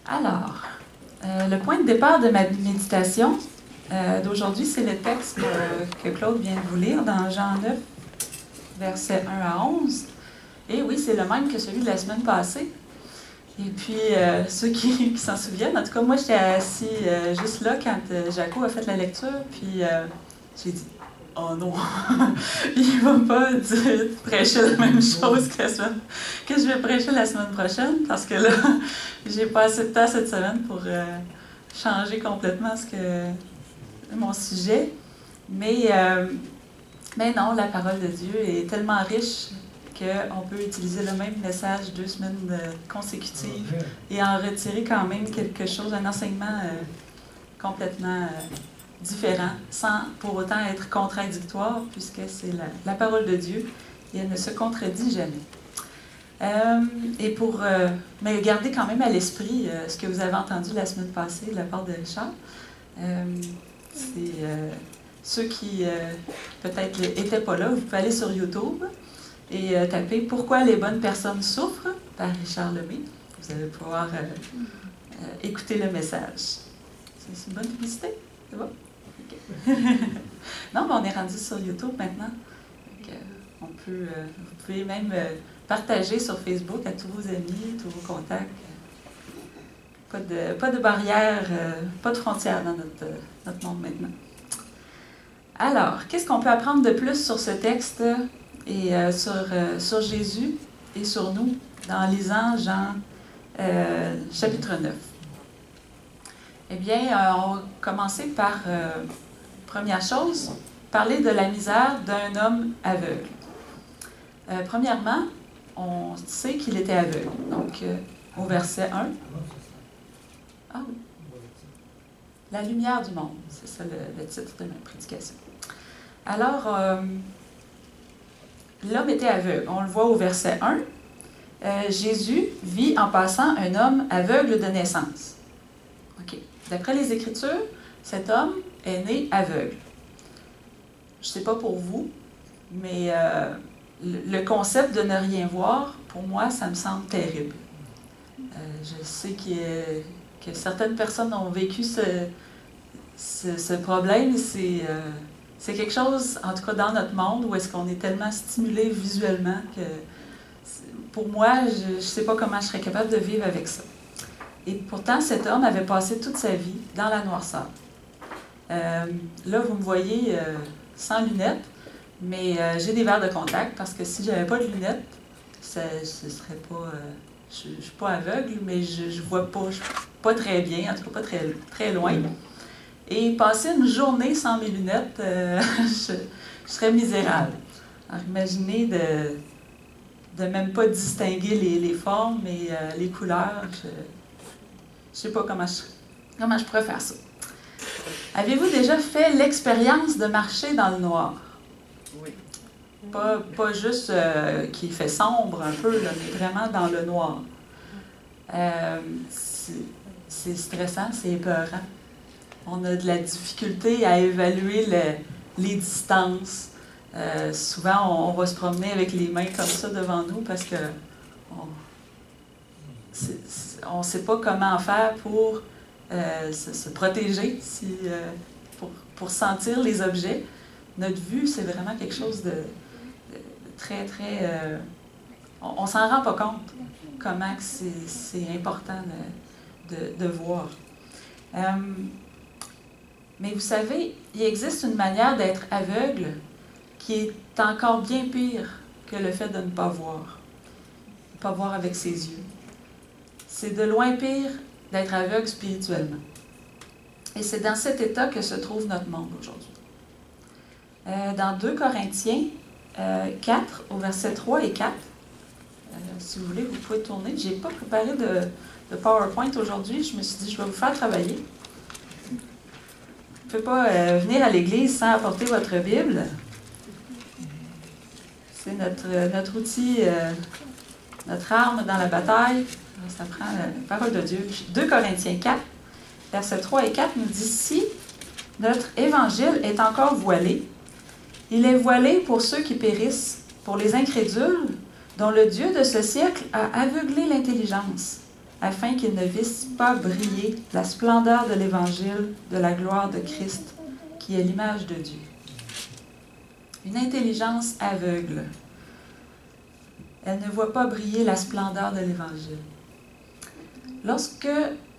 Alors, le point de départ de ma méditation d'aujourd'hui, c'est le texte que Claude vient de vous lire dans Jean 9, versets 1 à 11. Et oui, c'est le même que celui de la semaine passée. Et puis, ceux qui s'en souviennent, en tout cas, moi, j'étais assis juste là quand Jaco a fait la lecture, puis j'ai dit « Oh non, il ne va pas prêcher la même chose que je vais prêcher la semaine prochaine, parce que là, j'ai pas assez de temps cette semaine pour changer complètement mon sujet. Mais non, la parole de Dieu est tellement riche qu'on peut utiliser le même message 2 semaines consécutives et en retirer quand même quelque chose, un enseignement complètement différent, sans pour autant être contradictoire, puisque c'est la parole de Dieu et elle ne se contredit jamais. Et pour mais garder quand même à l'esprit ce que vous avez entendu la semaine passée de la part de Richard, c'est ceux qui peut-être n'étaient pas là, vous pouvez aller sur YouTube et taper « Pourquoi les bonnes personnes souffrent » par Richard Lemay. Vous allez pouvoir écouter le message. C'est une bonne publicité? C'est bon? Okay. Non, mais on est rendu sur YouTube maintenant. Donc, vous pouvez même partager sur Facebook à tous vos amis, tous vos contacts. Pas de barrière, pas de frontières dans notre monde maintenant. Alors, qu'est-ce qu'on peut apprendre de plus sur ce texte et sur Jésus et sur nous en lisant Jean chapitre 9? Eh bien, on va commencer par, première chose, parler de la misère d'un homme aveugle. Premièrement, on sait qu'il était aveugle. Donc, au verset 1. Ah oui. La lumière du monde, c'est ça le titre de ma prédication. Alors, l'homme était aveugle. On le voit au verset 1. Jésus vit en passant un homme aveugle de naissance. OK. D'après les Écritures, cet homme est né aveugle. Je ne sais pas pour vous, mais le concept de ne rien voir, pour moi, ça me semble terrible. Je sais que certaines personnes ont vécu ce problème. C'est quelque chose, en tout cas dans notre monde, où est-ce qu'on est tellement stimulé visuellement que, pour moi, je ne sais pas comment je serais capable de vivre avec ça. Et pourtant, cet homme avait passé toute sa vie dans la noirceur. Là, vous me voyez sans lunettes, mais j'ai des verres de contact parce que si je n'avais pas de lunettes, ce serait pas... je ne suis pas aveugle, mais je ne vois pas très bien, en tout cas pas très, très loin. Et passer une journée sans mes lunettes, je serais misérable. Alors, imaginez de même pas distinguer les formes et les couleurs. Je ne sais pas comment je pourrais faire ça. Avez-vous déjà fait l'expérience de marcher dans le noir? Oui. Pas juste qu'il fait sombre un peu, là, mais vraiment dans le noir. C'est stressant, c'est épeurant. On a de la difficulté à évaluer les distances. Souvent, on va se promener avec les mains comme ça devant nous parce que on ne sait pas comment faire pour se protéger, pour sentir les objets. Notre vue, c'est vraiment quelque chose de très, très... on ne s'en rend pas compte comment c'est important de voir. Mais vous savez, il existe une manière d'être aveugle qui est encore bien pire que le fait de ne pas voir. Ne pas voir avec ses yeux. C'est de loin pire d'être aveugle spirituellement. Et c'est dans cet état que se trouve notre monde aujourd'hui. Dans 2 Corinthiens 4, au verset 3 et 4, si vous voulez, vous pouvez tourner. Je n'ai pas préparé de PowerPoint aujourd'hui. Je me suis dit, je vais vous faire travailler. Vous ne pouvez pas venir à l'église sans apporter votre Bible. C'est notre outil, notre arme dans la bataille. Ça prend la parole de Dieu. 2 Corinthiens 4, versets 3 et 4 nous dit « Si notre évangile est encore voilé, il est voilé pour ceux qui périssent, pour les incrédules, dont le Dieu de ce siècle a aveuglé l'intelligence, afin qu'ils ne vissent pas briller la splendeur de l'Évangile de la gloire de Christ, qui est l'image de Dieu. Une intelligence aveugle. Elle ne voit pas briller la splendeur de l'Évangile. Lorsque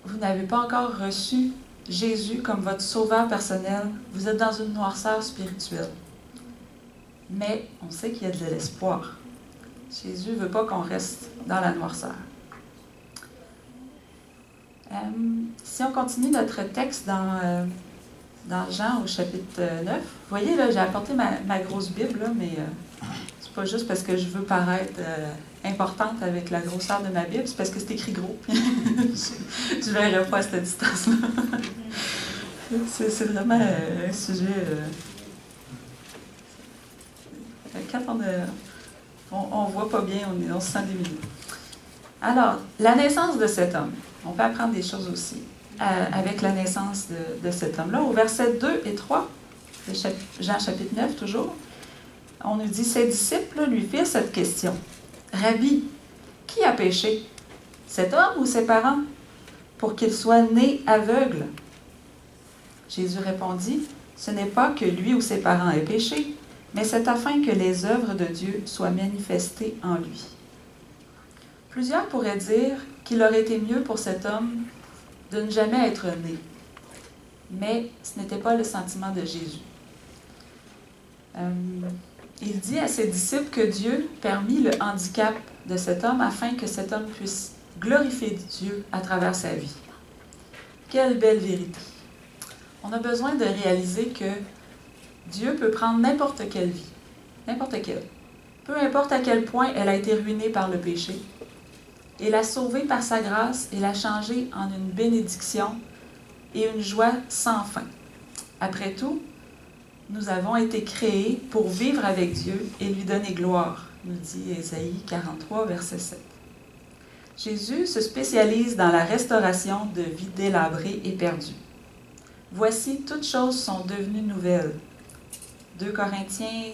vous n'avez pas encore reçu Jésus comme votre sauveur personnel, vous êtes dans une noirceur spirituelle. Mais on sait qu'il y a de l'espoir. Jésus ne veut pas qu'on reste dans la noirceur. Si on continue notre texte dans Jean au chapitre 9, vous voyez, là, j'ai apporté ma grosse Bible, là, mais c'est pas juste parce que je veux paraître importante avec la grosseur de ma Bible, c'est parce que c'est écrit gros. Je ne verrai pas à cette distance-là. C'est vraiment un sujet... quand on voit pas bien, on se sent démuni. Alors, la naissance de cet homme. On peut apprendre des choses aussi avec la naissance de cet homme-là. Au verset 2 et 3, de Jean chapitre 9 toujours, on nous dit, ses disciples lui firent cette question. Rabbi, qui a péché, cet homme ou ses parents, pour qu'il soit né aveugle? Jésus répondit, ce n'est pas que lui ou ses parents aient péché, mais c'est afin que les œuvres de Dieu soient manifestées en lui. Plusieurs pourraient dire qu'il aurait été mieux pour cet homme de ne jamais être né. Mais ce n'était pas le sentiment de Jésus. Il dit à ses disciples que Dieu permit le handicap de cet homme afin que cet homme puisse glorifier Dieu à travers sa vie. Quelle belle vérité! On a besoin de réaliser que Dieu peut prendre n'importe quelle vie, n'importe quelle, peu importe à quel point elle a été ruinée par le péché, et la sauver par sa grâce et la changer en une bénédiction et une joie sans fin. Après tout, nous avons été créés pour vivre avec Dieu et lui donner gloire, nous dit Ésaïe 43, verset 7. Jésus se spécialise dans la restauration de vies délabrées et perdues. Voici, toutes choses sont devenues nouvelles. 2 Corinthiens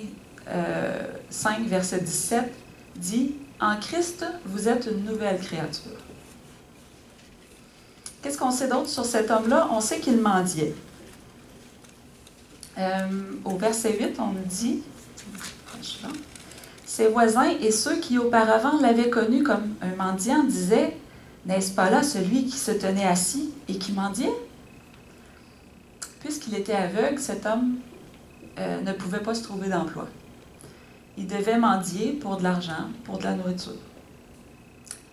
5, verset 17 dit « En Christ, vous êtes une nouvelle créature. » Qu'est-ce qu'on sait d'autre sur cet homme-là? On sait qu'il mendiait. Au verset 8, on nous dit « Ses voisins et ceux qui auparavant l'avaient connu comme un mendiant disaient « N'est-ce pas là celui qui se tenait assis et qui mendiait? » Puisqu'il était aveugle, cet homme ne pouvait pas se trouver d'emploi. Il devait mendier pour de l'argent, pour de la nourriture.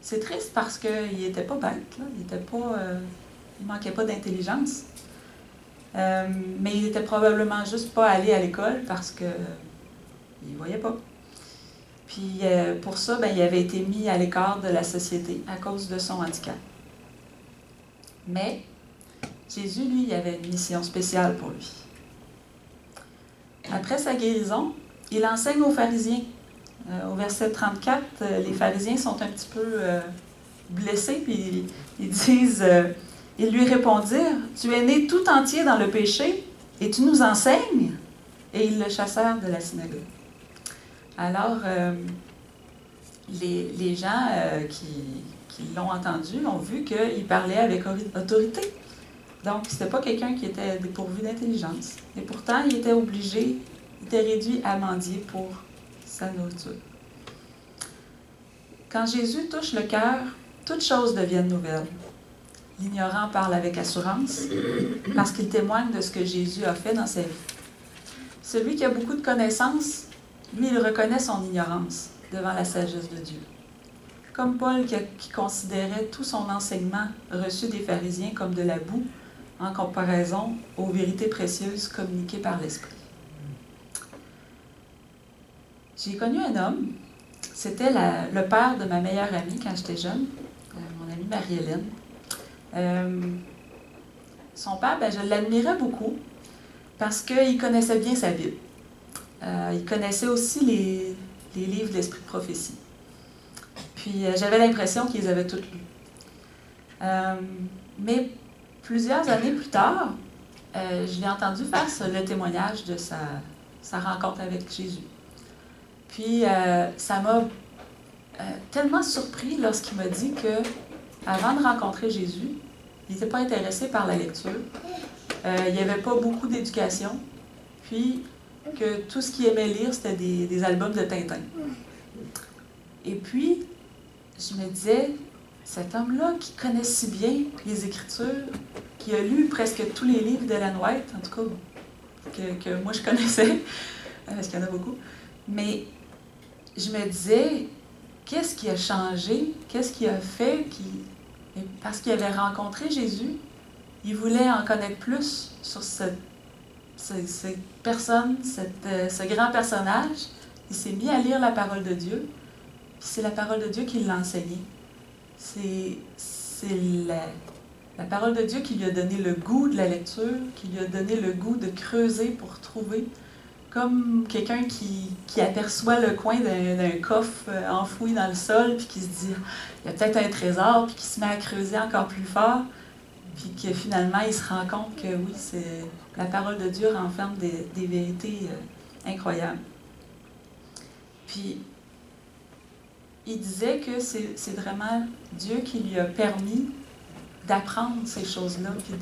C'est triste parce qu'il n'était pas bête, là. Il ne manquait pas d'intelligence. Mais il n'était probablement juste pas allé à l'école parce qu'il ne voyait pas. Puis pour ça, il avait été mis à l'écart de la société à cause de son handicap. Mais Jésus, lui, il avait une mission spéciale pour lui. Après sa guérison, il enseigne aux pharisiens. Au verset 34, les pharisiens sont un petit peu blessés, puis ils disent, ils lui répondirent, « Tu es né tout entier dans le péché, et tu nous enseignes? » Et ils le chassèrent de la synagogue. Alors, les gens qui l'ont entendu ont vu qu'il parlait avec autorité. Donc, ce n'était pas quelqu'un qui était dépourvu d'intelligence. Et pourtant, il était obligé, il était réduit à mendier pour sa nourriture. Quand Jésus touche le cœur, toutes choses deviennent nouvelles. L'ignorant parle avec assurance parce qu'il témoigne de ce que Jésus a fait dans sa vie. Celui qui a beaucoup de connaissances, lui, il reconnaît son ignorance devant la sagesse de Dieu. Comme Paul qui considérait tout son enseignement reçu des pharisiens comme de la boue en comparaison aux vérités précieuses communiquées par l'Esprit. J'ai connu un homme, c'était le père de ma meilleure amie quand j'étais jeune, mon amie Marie-Hélène. Son père, je l'admirais beaucoup parce qu'il connaissait bien sa Bible. Il connaissait aussi les livres de l'Esprit de prophétie. Puis j'avais l'impression qu'ils avaient tous lus. Mais plusieurs années plus tard, je l'ai entendu faire le témoignage de sa rencontre avec Jésus. Puis ça m'a tellement surpris lorsqu'il m'a dit que avant de rencontrer Jésus, il n'était pas intéressé par la lecture. Il n'y avait pas beaucoup d'éducation. Puis, que tout ce qu'il aimait lire, c'était des albums de Tintin. Et puis, je me disais, cet homme-là qui connaît si bien les Écritures, qui a lu presque tous les livres d'Ellen White, en tout cas, que moi je connaissais, parce qu'il y en a beaucoup, mais je me disais, qu'est-ce qui a changé? Qu'est-ce qui a fait? Parce qu'il avait rencontré Jésus, il voulait en connaître plus sur cette personne, ce grand personnage. Il s'est mis à lire la parole de Dieu, puis c'est la parole de Dieu qui l'a enseigné. C'est la parole de Dieu qui lui a donné le goût de la lecture, qui lui a donné le goût de creuser pour trouver, comme quelqu'un qui aperçoit le coin d'un coffre enfoui dans le sol, puis qui se dit, il y a peut-être un trésor, puis qui se met à creuser encore plus fort, puis que finalement, il se rend compte que oui, la parole de Dieu renferme des vérités incroyables. Puis, il disait que c'est vraiment Dieu qui lui a permis d'apprendre ces choses-là, puis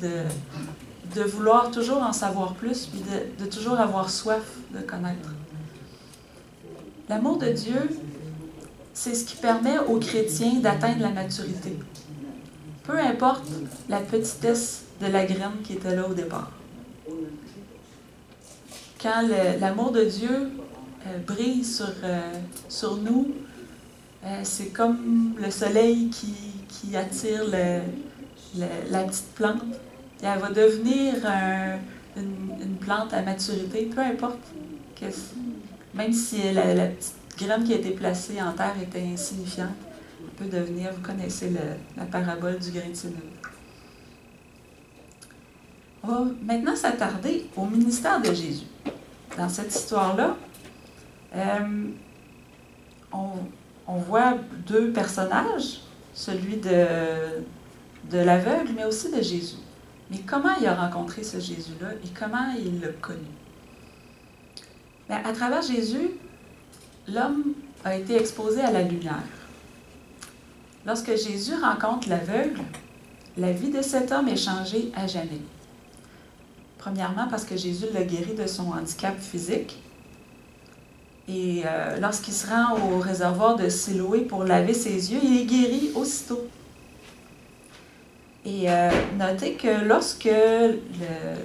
de vouloir toujours en savoir plus, puis de toujours avoir soif de connaître. L'amour de Dieu, c'est ce qui permet aux chrétiens d'atteindre la maturité. Peu importe la petitesse de la graine qui était là au départ. Quand l'amour de Dieu brille sur nous, c'est comme le soleil qui attire la petite plante. Et elle va devenir une plante à maturité, peu importe. Même si la petite graine qui a été placée en terre était insignifiante, elle peut devenir, vous connaissez la parabole du grain de sénévé. On va maintenant s'attarder au ministère de Jésus. Dans cette histoire-là, on voit deux personnages, celui de l'aveugle, mais aussi de Jésus. Mais comment il a rencontré ce Jésus-là et comment il l'a connu? Bien, à travers Jésus, l'homme a été exposé à la lumière. Lorsque Jésus rencontre l'aveugle, la vie de cet homme est changée à jamais. Premièrement, parce que Jésus l'a guéri de son handicap physique. Et lorsqu'il se rend au réservoir de Siloé pour laver ses yeux, il est guéri aussitôt. Et notez que lorsque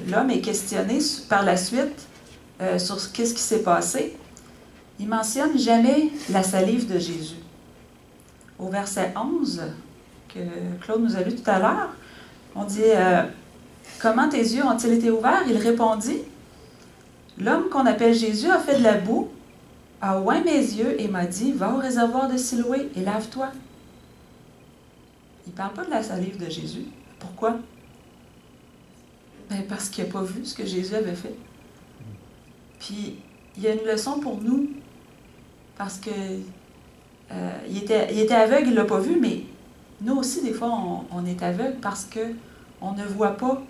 l'homme est questionné par la suite sur ce qui s'est passé, il ne mentionne jamais la salive de Jésus. Au verset 11, que Claude nous a lu tout à l'heure, on dit « Comment tes yeux ont-ils été ouverts? » Il répondit « L'homme qu'on appelle Jésus a fait de la boue, a oint mes yeux et m'a dit « Va au réservoir de Siloé et lave-toi. » Il ne parle pas de la salive de Jésus. Pourquoi? Bien, parce qu'il n'a pas vu ce que Jésus avait fait. Puis, il y a une leçon pour nous, parce que il était aveugle, il ne l'a pas vu, mais nous aussi, des fois, on est aveugle parce qu'on ne voit pas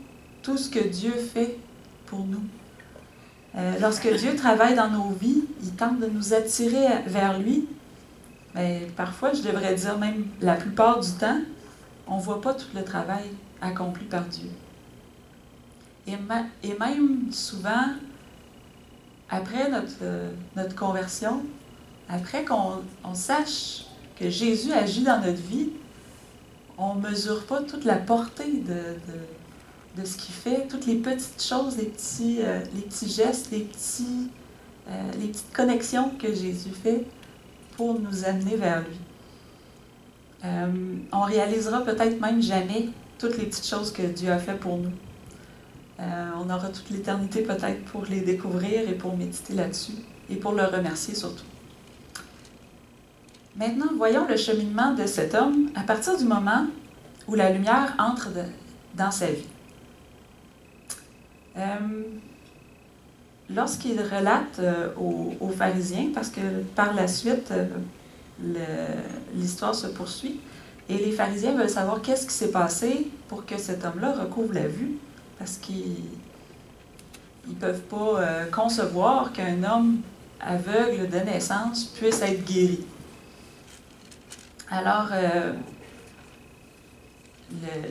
tout ce que Dieu fait pour nous. Lorsque Dieu travaille dans nos vies, il tente de nous attirer vers lui, mais parfois, je devrais dire même la plupart du temps, on ne voit pas tout le travail accompli par Dieu. Et même souvent, après notre conversion, après qu'on sache que Jésus agit dans notre vie, on ne mesure pas toute la portée de ce qu'il fait, toutes les petites choses, les petits gestes, les petites connexions que Jésus fait pour nous amener vers lui. On réalisera peut-être même jamais toutes les petites choses que Dieu a fait pour nous. On aura toute l'éternité peut-être pour les découvrir et pour méditer là-dessus et pour le remercier surtout. Maintenant, voyons le cheminement de cet homme à partir du moment où la lumière entre dans sa vie. Lorsqu'il relate aux pharisiens, parce que par la suite, l'histoire se poursuit, et les pharisiens veulent savoir qu'est-ce qui s'est passé pour que cet homme-là recouvre la vue, parce qu'ils ne peuvent pas concevoir qu'un homme aveugle de naissance puisse être guéri. Alors,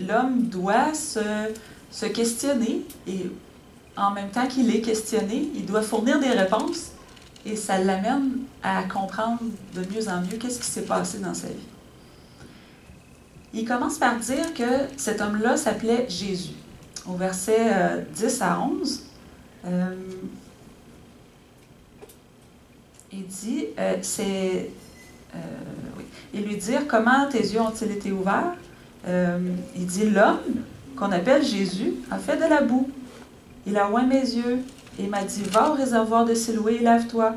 L'homme doit se questionner et en même temps qu'il est questionné, il doit fournir des réponses et ça l'amène à comprendre de mieux en mieux qu'est-ce qui s'est passé dans sa vie. Il commence par dire que cet homme-là s'appelait Jésus. Au verset 10 à 11, il dit, il lui dit, comment tes yeux ont-ils été ouverts? Il dit, l'homme qu'on appelle Jésus a fait de la boue. Il a oint mes yeux et m'a dit, va au réservoir de Siloé et lave-toi.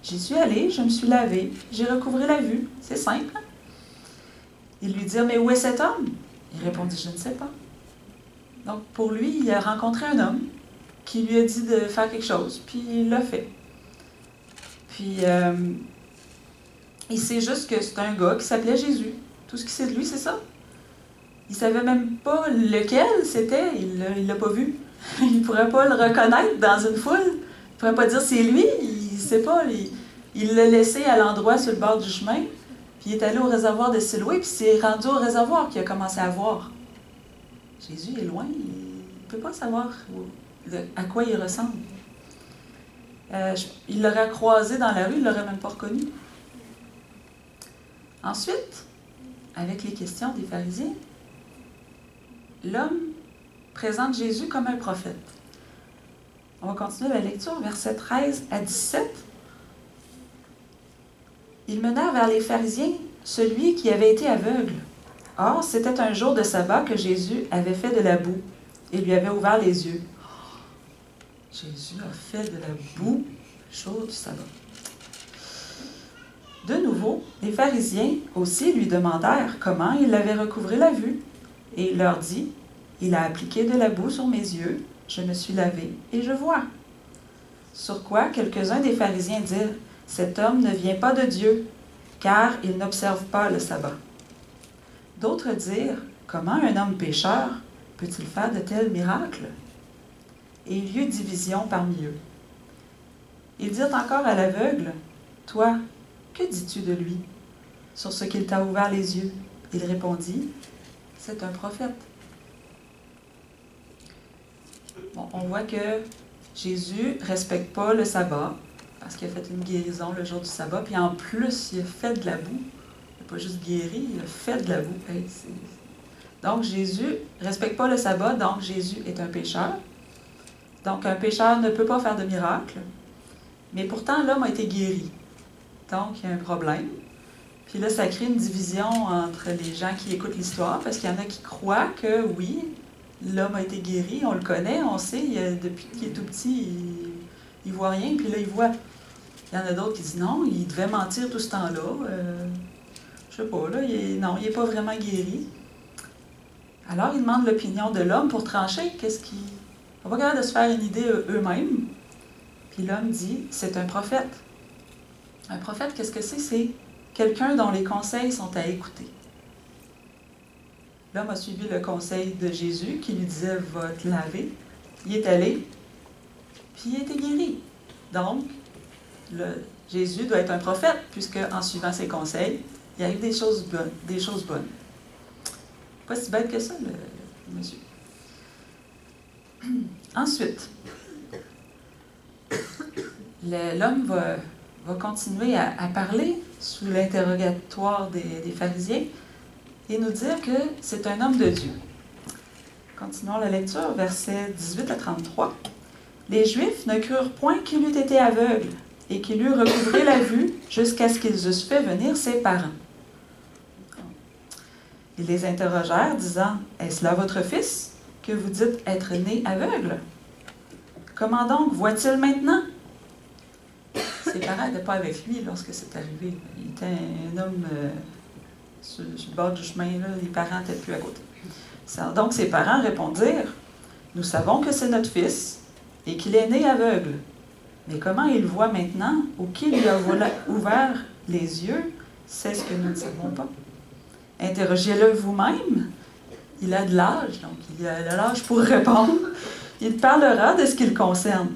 J'y suis allé, je me suis lavé, j'ai recouvré la vue. C'est simple. Hein? Il lui dit, mais où est cet homme? Il répondit, je ne sais pas. Donc, pour lui, il a rencontré un homme qui lui a dit de faire quelque chose, puis il l'a fait. Puis, il sait juste que c'est un gars qui s'appelait Jésus. Tout ce qu'il sait de lui, c'est ça. Il ne savait même pas lequel c'était, il ne l'a pas vu. Il ne pourrait pas le reconnaître dans une foule. Il ne pourrait pas dire c'est lui, il ne sait pas. Il l'a laissé à l'endroit sur le bord du chemin, puis il est allé au réservoir de Siloé, puis c'est rendu au réservoir qu'il a commencé à voir. Jésus est loin, il ne peut pas savoir à quoi il ressemble. Il l'aurait croisé dans la rue, il ne l'aurait même pas reconnu. Ensuite, avec les questions des pharisiens, l'homme présente Jésus comme un prophète. On va continuer la lecture, versets 13 à 17. Ils menèrent vers les pharisiens celui qui avait été aveugle. Or, c'était un jour de sabbat que Jésus avait fait de la boue et lui avait ouvert les yeux. Jésus a fait de la boue le jour du sabbat. De nouveau, les pharisiens aussi lui demandèrent comment il avait recouvré la vue. Et il leur dit, il a appliqué de la boue sur mes yeux, je me suis lavé et je vois. Sur quoi quelques-uns des pharisiens dirent, cet homme ne vient pas de Dieu, car il n'observe pas le sabbat. D'autres dirent, comment un homme pécheur peut-il faire de tels miracles? Et il y eut division parmi eux. Ils dirent encore à l'aveugle, toi, que dis-tu de lui, sur ce qu'il t'a ouvert les yeux? Il répondit, c'est un prophète. Bon, on voit que Jésus ne respecte pas le sabbat, parce qu'il a fait une guérison le jour du sabbat, puis en plus, il a fait de la boue. Il n'a pas juste guéri, il a fait de la boue. Hey, donc, Jésus ne respecte pas le sabbat, donc Jésus est un pécheur. Donc, un pécheur ne peut pas faire de miracle, mais pourtant, l'homme a été guéri. Donc, il y a un problème. Puis là, ça crée une division entre les gens qui écoutent l'histoire, parce qu'il y en a qui croient que, oui, l'homme a été guéri, on le connaît, on sait, depuis qu'il est tout petit, il ne voit rien, puis là, il voit. Il y en a d'autres qui disent non, il devait mentir tout ce temps-là. Je sais pas, là, non, il n'est pas vraiment guéri. Alors, ils demandent l'opinion de l'homme pour trancher. On va pas capable de se faire une idée eux-mêmes. Puis l'homme dit, c'est un prophète. Un prophète, qu'est-ce que c'est? C'est quelqu'un dont les conseils sont à écouter. L'homme a suivi le conseil de Jésus qui lui disait, va te laver. Il est allé, puis il a été guéri. Donc, Jésus doit être un prophète, puisque en suivant ses conseils, il arrive des choses bonnes. Pas si bête que ça, le monsieur. Ensuite, l'homme va continuer à parler sous l'interrogatoire des pharisiens et nous dire que c'est un homme de Dieu. Continuons la lecture, versets 18 à 33. Les Juifs ne crurent point qu'il eût été aveugle et qu'il eût recouvré la vue jusqu'à ce qu'ils eussent fait venir ses parents. Ils les interrogèrent, disant, « Est-ce là votre fils, que vous dites être né aveugle? Comment donc voit-il maintenant? » Ses parents n'étaient pas avec lui lorsque c'est arrivé. Il était un homme sur le bord du chemin, là, les parents n'étaient plus à côté. Donc ses parents répondirent, « Nous savons que c'est notre fils et qu'il est né aveugle. Mais comment il voit maintenant ou qui lui a ouvert les yeux, c'est ce que nous ne savons pas. Interrogez-le vous-même. Il a de l'âge, donc il a de l'âge pour répondre. Il parlera de ce qui le concerne. »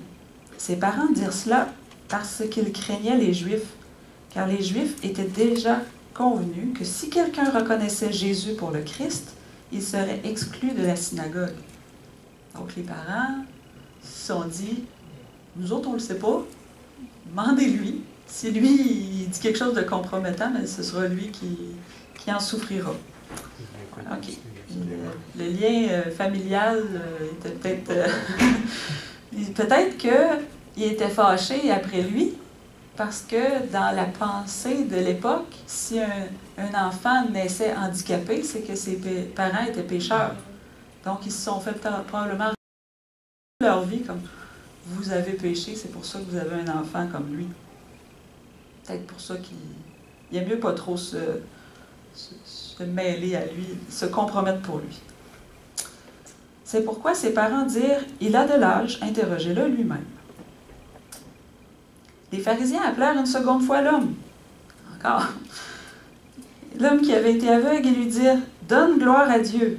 Ses parents dirent cela parce qu'ils craignaient les Juifs, car les Juifs étaient déjà convenus que si quelqu'un reconnaissait Jésus pour le Christ, il serait exclu de la synagogue. Donc les parents se sont dit, nous autres, on ne le sait pas, demandez-lui. Si lui, il dit quelque chose de compromettant, mais ce sera lui qui en souffrira. OK. Le lien familial était peut-être... peut-être qu'il était fâché après lui, parce que dans la pensée de l'époque, si un enfant naissait handicapé, c'est que ses parents étaient pécheurs. Donc, ils se sont fait probablement leur vie comme « vous avez péché, c'est pour ça que vous avez un enfant comme lui ». Peut-être pour ça qu'il aime mieux pas trop se mêler à lui, se compromettre pour lui. C'est pourquoi ses parents dirent « Il a de l'âge, interrogez-le lui-même ». Les pharisiens appelèrent une seconde fois l'homme. Encore. L'homme qui avait été aveugle et lui dirent « Donne gloire à Dieu ».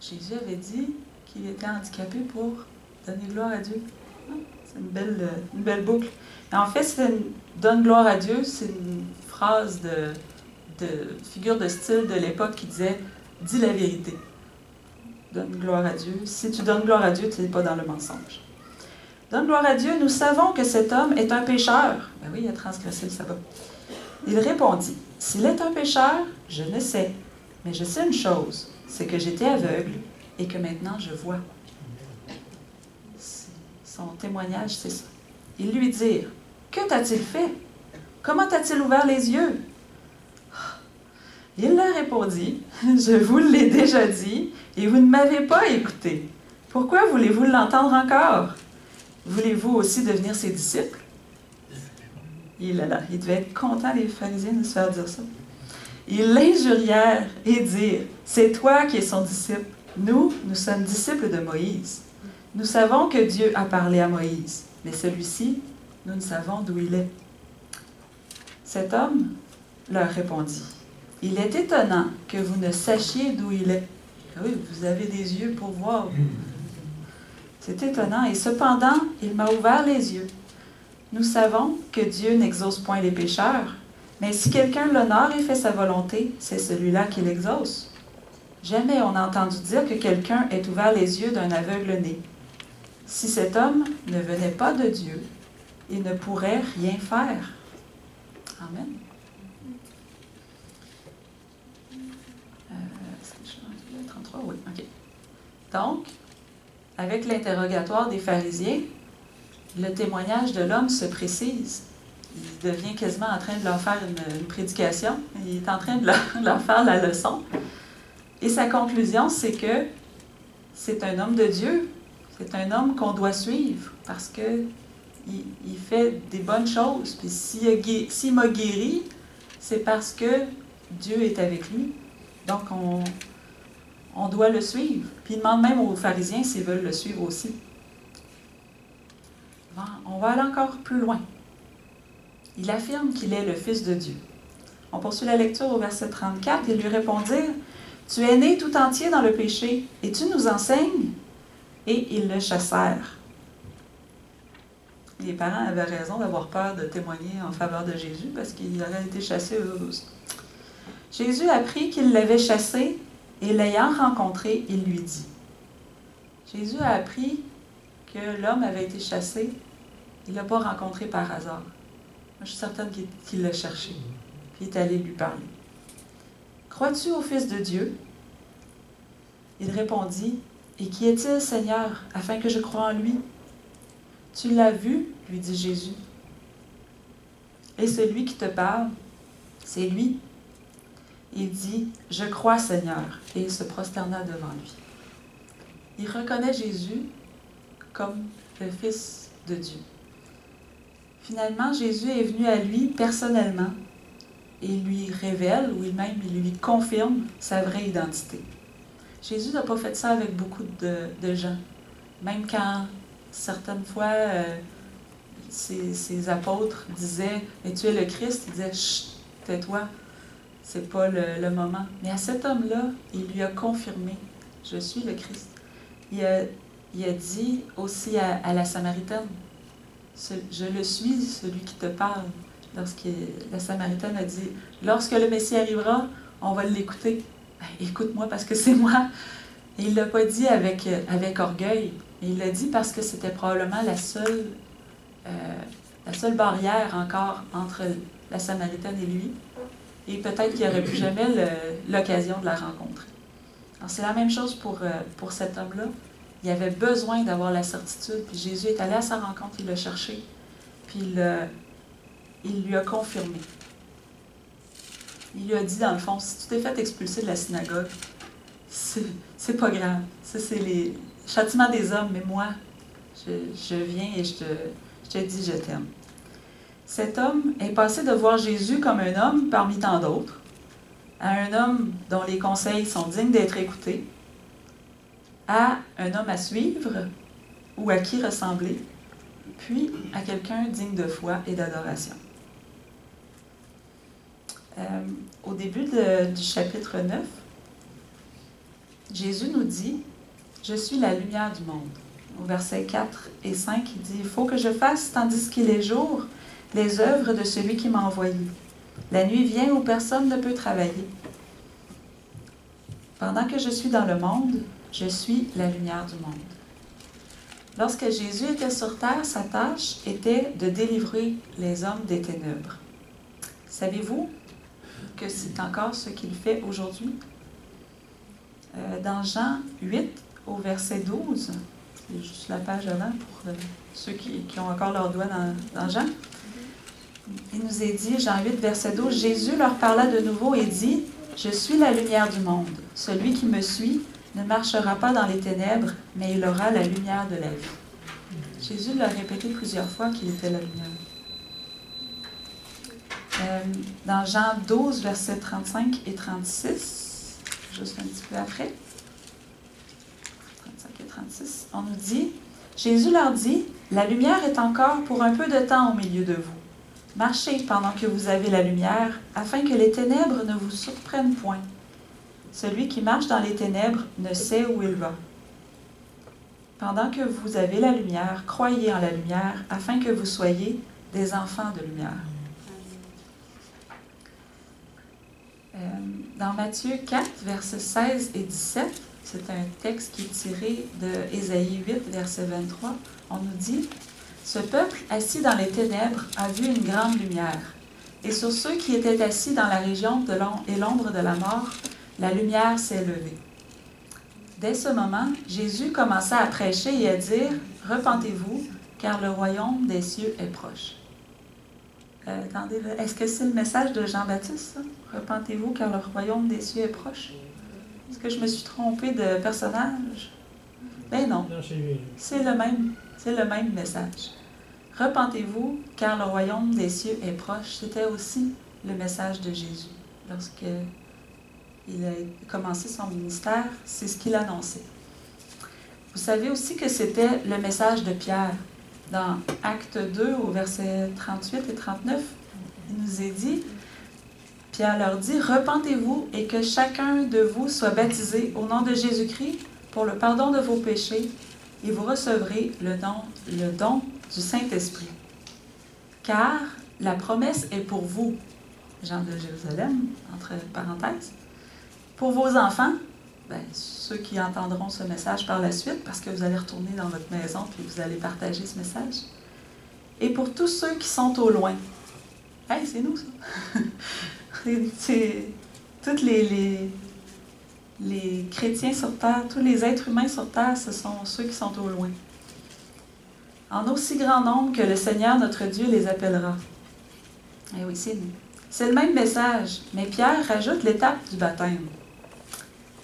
Jésus avait dit qu'il était handicapé pour donner gloire à Dieu. C'est une belle boucle. Et en fait, donne gloire à Dieu, c'est une phrase de figure de style de l'époque qui disait « Dis la vérité ». Donne gloire à Dieu. Si tu donnes gloire à Dieu, tu n'es pas dans le mensonge. Donne gloire à Dieu, nous savons que cet homme est un pécheur. Ben oui, il a transgressé le sabbat. Il répondit, s'il est un pécheur, je ne sais. Mais je sais une chose, c'est que j'étais aveugle et que maintenant je vois. Son témoignage, c'est ça. Ils lui dirent, que t'a-t-il fait? Comment t'a-t-il ouvert les yeux? Il leur répondit, je vous l'ai déjà dit et vous ne m'avez pas écouté. Pourquoi voulez-vous l'entendre encore? Voulez-vous aussi devenir ses disciples? Il devait être content, les pharisiens, de se faire dire ça. Ils l'injurièrent et dirent, c'est toi qui es son disciple. Nous sommes disciples de Moïse. Nous savons que Dieu a parlé à Moïse, mais celui-ci, nous ne savons d'où il est. Cet homme leur répondit, il est étonnant que vous ne sachiez d'où il est. Oui, vous avez des yeux pour voir. C'est étonnant, et cependant, il m'a ouvert les yeux. Nous savons que Dieu n'exauce point les pécheurs, mais si quelqu'un l'honore et fait sa volonté, c'est celui-là qui l'exauce. Jamais on n'a entendu dire que quelqu'un ait ouvert les yeux d'un aveugle-né. Si cet homme ne venait pas de Dieu, il ne pourrait rien faire. Amen. Est-ce que je suis rendue là? 33? Oui, OK. Donc, avec l'interrogatoire des pharisiens, le témoignage de l'homme se précise. Il devient quasiment en train de leur faire une prédication. Il est en train de leur faire la leçon. Et sa conclusion, c'est que c'est un homme de Dieu. C'est un homme qu'on doit suivre parce qu'il fait des bonnes choses. Puis s'il m'a guéri, c'est parce que Dieu est avec lui. Donc, on doit le suivre. Puis il demande même aux pharisiens s'ils veulent le suivre aussi. Bon, on va aller encore plus loin. Il affirme qu'il est le Fils de Dieu. On poursuit la lecture au verset 34. Ils lui répondirent, « Tu es né tout entier dans le péché, et tu nous enseignes? » Et ils le chassèrent. Les parents avaient raison d'avoir peur de témoigner en faveur de Jésus parce qu'il aurait été chassé eux aussi. Jésus apprit qu'il l'avait chassé et l'ayant rencontré, il lui dit. Jésus a appris que l'homme avait été chassé. Il ne l'a pas rencontré par hasard. Moi, je suis certaine qu'il l'a cherché. Puis il est allé lui parler. « Crois-tu au Fils de Dieu? » Il répondit, « Et qui est-il, Seigneur, afin que je croie en lui? » « Tu l'as vu, lui dit Jésus. Et celui qui te parle, c'est lui. Il dit, « Je crois, Seigneur. » Et il se prosterna devant lui. Il reconnaît Jésus comme le Fils de Dieu. Finalement, Jésus est venu à lui personnellement et lui révèle, ou même il lui confirme sa vraie identité. Jésus n'a pas fait ça avec beaucoup de gens. Même quand, certaines fois, ses apôtres disaient « Mais tu es le Christ », il disait « Chut, tais-toi, c'est pas le moment. » Mais à cet homme-là, il lui a confirmé « Je suis le Christ ». Il a dit aussi à la Samaritaine « Je le suis, celui qui te parle ». Lorsque la Samaritaine a dit « Lorsque le Messie arrivera, on va l'écouter. « Écoute-moi parce que c'est moi. » Et il ne l'a pas dit avec orgueil. Il l'a dit parce que c'était probablement la seule barrière encore entre la Samaritaine et lui. Et peut-être qu'il n'aurait plus jamais l'occasion de la rencontrer. Alors c'est la même chose pour cet homme-là. Il avait besoin d'avoir la certitude. Puis Jésus est allé à sa rencontre, il l'a cherché. Puis il lui a confirmé. Il lui a dit, dans le fond, si tu t'es fait expulser de la synagogue, c'est pas grave. Ça, c'est les châtiments des hommes, mais moi, je viens et je te dis, je t'aime. Cet homme est passé de voir Jésus comme un homme parmi tant d'autres, à un homme dont les conseils sont dignes d'être écoutés, à un homme à suivre ou à qui ressembler, puis à quelqu'un digne de foi et d'adoration. Au début du chapitre 9, Jésus nous dit « Je suis la lumière du monde ». Au verset 4 et 5, il dit « Il faut que je fasse, tandis qu'il est jour, les œuvres de celui qui m'a envoyé. La nuit vient où personne ne peut travailler. Pendant que je suis dans le monde, je suis la lumière du monde. » Lorsque Jésus était sur terre, sa tâche était de délivrer les hommes des ténèbres. Savez-vous que c'est encore ce qu'il fait aujourd'hui? Dans Jean 8, au verset 12, c'est juste la page avant pour ceux qui ont encore leur doigt dans Jean, il nous est dit, Jean 8, verset 12, « Jésus leur parla de nouveau et dit, « Je suis la lumière du monde. Celui qui me suit ne marchera pas dans les ténèbres, mais il aura la lumière de la vie. » Jésus l'a répété plusieurs fois qu'il était la lumière. Dans Jean 12, versets 35 et 36, juste un petit peu après, 35 et 36, on nous dit, « Jésus leur dit, « La lumière est encore pour un peu de temps au milieu de vous. Marchez pendant que vous avez la lumière, afin que les ténèbres ne vous surprennent point. Celui qui marche dans les ténèbres ne sait où il va. Pendant que vous avez la lumière, croyez en la lumière, afin que vous soyez des enfants de lumière. » Dans Matthieu 4, versets 16 et 17, c'est un texte qui est tiré de Ésaïe 8, verset 23, on nous dit « Ce peuple assis dans les ténèbres a vu une grande lumière, et sur ceux qui étaient assis dans la région de l'ombre de la mort, la lumière s'est levée. » Dès ce moment, Jésus commença à prêcher et à dire « Repentez-vous, car le royaume des cieux est proche. » Attendez, est-ce que c'est le message de Jean-Baptiste, ça? « Repentez-vous, car le royaume des cieux est proche. » Est-ce que je me suis trompée de personnage? Ben non, c'est le même message. « Repentez-vous, car le royaume des cieux est proche. » C'était aussi le message de Jésus. Lorsqu'il a commencé son ministère, c'est ce qu'il annonçait. Vous savez aussi que c'était le message de Pierre. Dans Acte 2, au verset 38 et 39, il nous est dit, Pierre leur dit, « Repentez-vous et que chacun de vous soit baptisé au nom de Jésus-Christ pour le pardon de vos péchés, et vous recevrez le don du Saint-Esprit. Car la promesse est pour vous, gens de Jérusalem, entre parenthèses, pour vos enfants, ceux qui entendront ce message par la suite, parce que vous allez retourner dans votre maison et vous allez partager ce message. Et pour tous ceux qui sont au loin. Hey, c'est nous, ça! Tous les chrétiens sur terre, tous les êtres humains sur terre, ce sont ceux qui sont au loin. En aussi grand nombre que le Seigneur notre Dieu les appellera. Eh oui, c'est nous. C'est le même message, mais Pierre rajoute l'étape du baptême.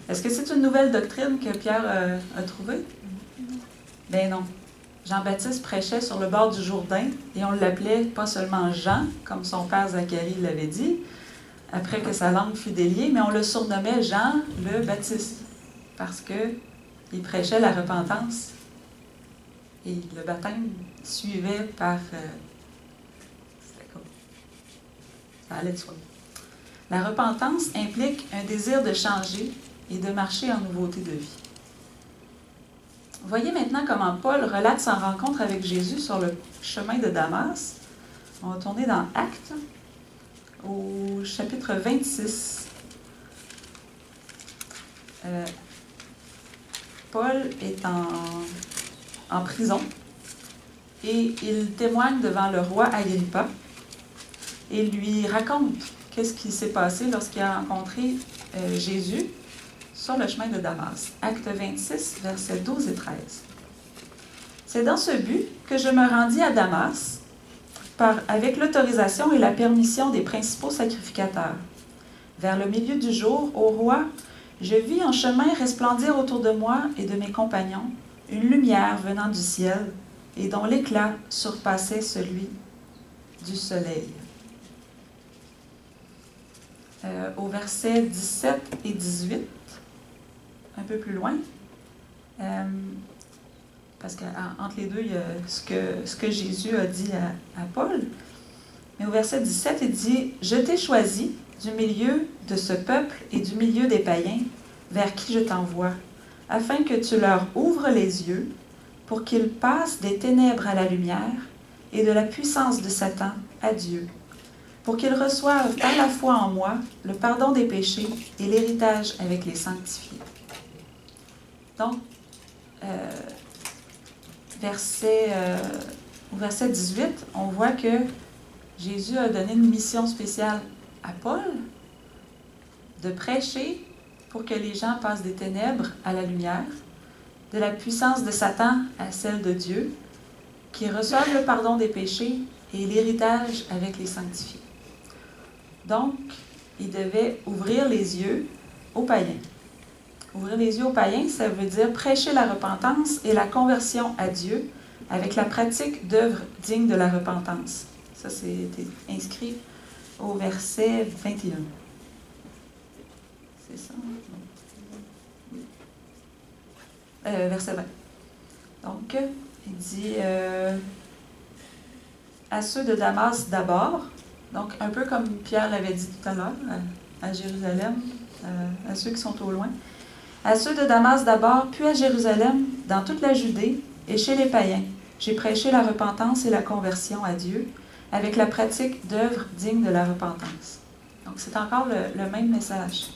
Est-ce que c'est une nouvelle doctrine que Pierre a trouvée? Ben non. Jean-Baptiste prêchait sur le bord du Jourdain et on l'appelait pas seulement Jean, comme son père Zacharie l'avait dit, après que sa langue fut déliée, mais on le surnommait Jean le Baptiste, parce qu'il prêchait la repentance. Et le baptême suivait par... ça allait de soi. La repentance implique un désir de changer et de marcher en nouveauté de vie. Voyez maintenant comment Paul relate sa rencontre avec Jésus sur le chemin de Damas. On va tourner dans Actes, au chapitre 26. Paul est en prison et il témoigne devant le roi Agrippa et lui raconte qu'est-ce qui s'est passé lorsqu'il a rencontré Jésus sur le chemin de Damas. Acte 26, versets 12 et 13. C'est dans ce but que je me rendis à Damas avec l'autorisation et la permission des principaux sacrificateurs. Vers le milieu du jour, ô roi, je vis en chemin resplendir autour de moi et de mes compagnons une lumière venant du ciel et dont l'éclat surpassait celui du soleil. Au verset 17 et 18, un peu plus loin, parce qu'entre les deux, il y a ce que Jésus a dit à Paul. Mais au verset 17, il dit « Je t'ai choisi du milieu de ce peuple et du milieu des païens, vers qui je t'envoie, afin que tu leur ouvres les yeux, pour qu'ils passent des ténèbres à la lumière et de la puissance de Satan à Dieu, pour qu'ils reçoivent par la foi en moi le pardon des péchés et l'héritage avec les sanctifiés. » Donc, au verset 18, on voit que Jésus a donné une mission spéciale à Paul de prêcher pour que les gens passent des ténèbres à la lumière, de la puissance de Satan à celle de Dieu, qu'ils reçoivent le pardon des péchés et l'héritage avec les sanctifiés. Donc, il devait ouvrir les yeux aux païens. Ouvrir les yeux aux païens, ça veut dire prêcher la repentance et la conversion à Dieu avec la pratique d'œuvres dignes de la repentance. Ça, c'est inscrit au verset 21. C'est ça? Verset 20. Donc, il dit à ceux de Damas d'abord, donc un peu comme Pierre l'avait dit tout à l'heure, à Jérusalem, à ceux qui sont au loin. À ceux de Damas d'abord, puis à Jérusalem, dans toute la Judée et chez les païens, j'ai prêché la repentance et la conversion à Dieu avec la pratique d'œuvres dignes de la repentance. Donc, c'est encore le même message.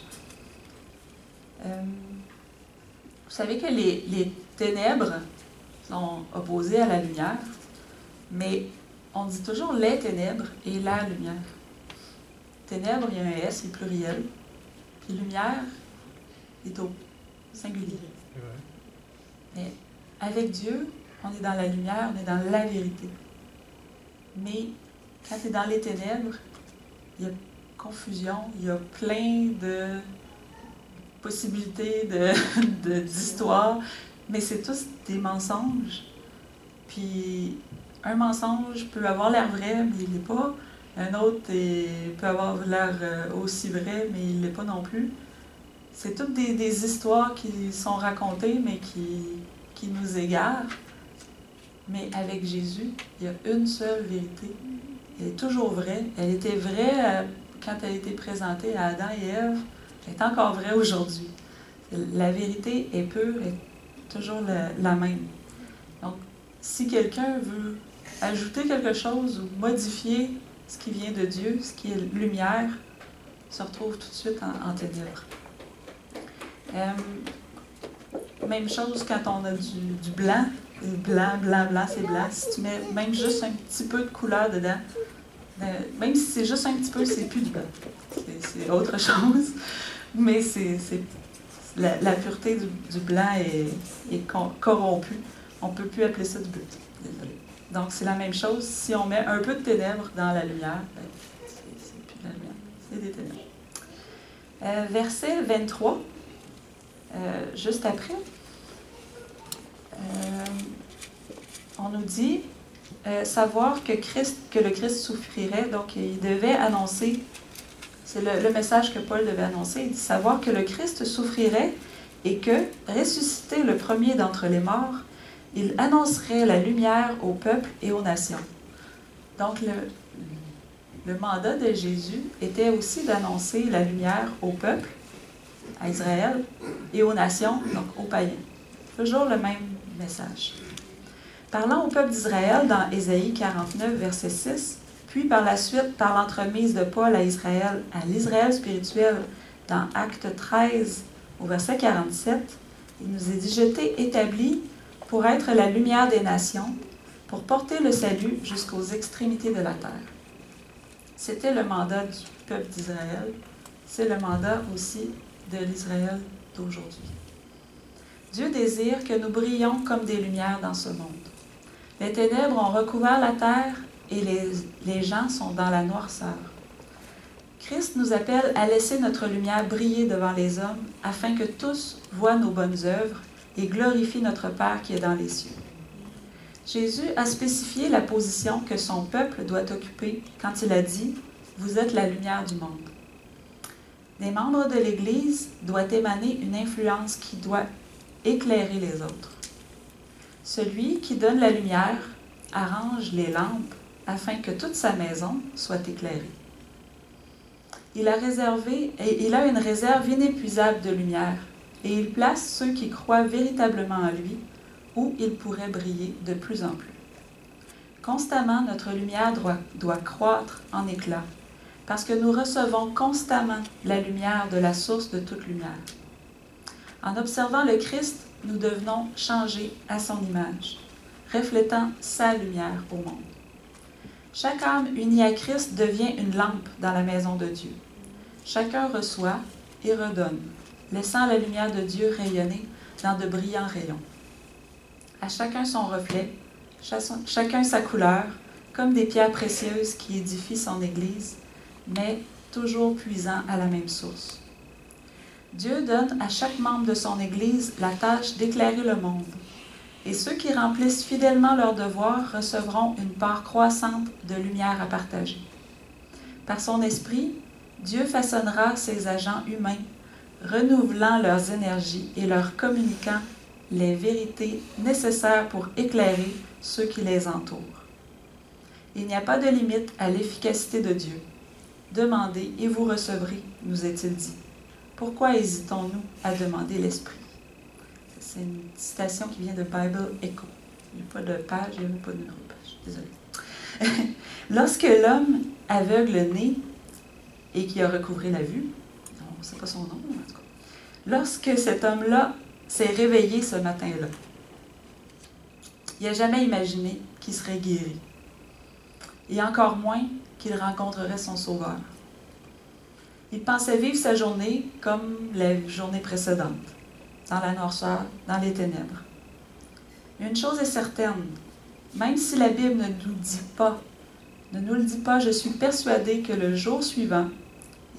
Vous savez que les ténèbres sont opposées à la lumière, mais on dit toujours les ténèbres et la lumière. Ténèbres, il y a un S, c'est pluriel, puis lumière est au singulier. Mais avec Dieu, on est dans la lumière, on est dans la vérité. Mais quand tu es dans les ténèbres, il y a confusion, il y a plein de possibilités d'histoires, mais c'est tous des mensonges. Puis un mensonge peut avoir l'air vrai, mais il ne l'est pas. Un autre peut avoir l'air aussi vrai, mais il ne l'est pas non plus. C'est toutes des histoires qui sont racontées, mais qui nous égarent. Mais avec Jésus, il y a une seule vérité. Elle est toujours vraie. Elle était vraie quand elle a été présentée à Adam et Ève. Elle est encore vraie aujourd'hui. La vérité est pure, est toujours la même. Donc, si quelqu'un veut ajouter quelque chose ou modifier ce qui vient de Dieu, ce qui est lumière, se retrouve tout de suite en ténèbres. Même chose quand on a du blanc. Blanc, c'est blanc. Si tu mets même juste un petit peu de couleur dedans, même si c'est juste un petit peu, c'est plus du blanc. C'est autre chose. Mais la pureté du blanc est corrompue. On ne peut plus appeler ça du bleu. Donc, c'est la même chose. Si on met un peu de ténèbres dans la lumière, c'est plus de la lumière, c'est des ténèbres. Verset 23, juste après, on nous dit savoir que le Christ souffrirait. Donc, il devait annoncer, c'est le message que Paul devait annoncer, il dit savoir que le Christ souffrirait et que, ressuscité le premier d'entre les morts, il annoncerait la lumière au peuple et aux nations. Donc, le mandat de Jésus était aussi d'annoncer la lumière au peuple, à Israël, et aux nations, donc aux païens. Toujours le même message. Parlant au peuple d'Israël dans Ésaïe 49, verset 6, puis par la suite, par l'entremise de Paul à Israël, à l'Israël spirituel dans Acte 13, au verset 47, il nous est dit « Je t'ai établi pour être la lumière des nations, pour porter le salut jusqu'aux extrémités de la terre. » C'était le mandat du peuple d'Israël. C'est le mandat aussi de l'Israël d'aujourd'hui. Dieu désire que nous brillions comme des lumières dans ce monde. Les ténèbres ont recouvert la terre et les gens sont dans la noirceur. Christ nous appelle à laisser notre lumière briller devant les hommes afin que tous voient nos bonnes œuvres et glorifient notre Père qui est dans les cieux. Jésus a spécifié la position que son peuple doit occuper quand il a dit « Vous êtes la lumière du monde ». Des membres de l'Église doit émaner une influence qui doit éclairer les autres. Celui qui donne la lumière arrange les lampes afin que toute sa maison soit éclairée. Il a une réserve inépuisable de lumière et il place ceux qui croient véritablement en lui où il pourrait briller de plus en plus. Constamment, notre lumière doit croître en éclat parce que nous recevons constamment la lumière de la source de toute lumière. En observant le Christ, nous devenons changés à son image, reflétant sa lumière au monde. Chaque âme unie à Christ devient une lampe dans la maison de Dieu. Chacun reçoit et redonne, laissant la lumière de Dieu rayonner dans de brillants rayons. À chacun son reflet, chacun sa couleur, comme des pierres précieuses qui édifient son Église, mais toujours puisant à la même source. Dieu donne à chaque membre de son Église la tâche d'éclairer le monde, et ceux qui remplissent fidèlement leur devoir recevront une part croissante de lumière à partager. Par son esprit, Dieu façonnera ses agents humains, renouvelant leurs énergies et leur communiquant les vérités nécessaires pour éclairer ceux qui les entourent. Il n'y a pas de limite à l'efficacité de Dieu. Demandez et vous recevrez, nous est-il dit. Pourquoi hésitons-nous à demander l'Esprit? C'est une citation qui vient de Bible Echo. Il n'y a pas de page, il n'y a pas de numéro de page. Désolée. Lorsque l'homme aveugle né et qui a recouvré la vue, on ne sait pas son nom, en tout cas. Lorsque cet homme-là s'est réveillé ce matin-là, il n'a jamais imaginé qu'il serait guéri. Et encore moins qu'il rencontrerait son Sauveur. Il pensait vivre sa journée comme les journées précédentes, dans la noirceur, dans les ténèbres. Une chose est certaine, même si la Bible ne nous le dit pas, je suis persuadée que le jour suivant,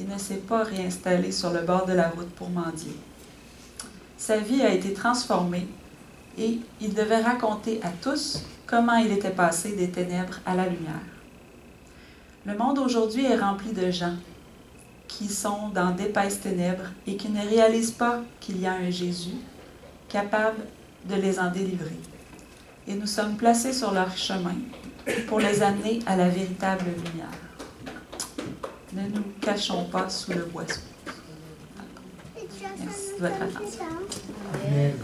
il ne s'est pas réinstallé sur le bord de la route pour mendier. Sa vie a été transformée et il devait raconter à tous comment il était passé des ténèbres à la lumière. Le monde aujourd'hui est rempli de gens qui sont dans d'épaisses ténèbres et qui ne réalisent pas qu'il y a un Jésus capable de les en délivrer. Et nous sommes placés sur leur chemin pour les amener à la véritable lumière. Ne nous cachons pas sous le boisseau. Merci de votre attention. Amen.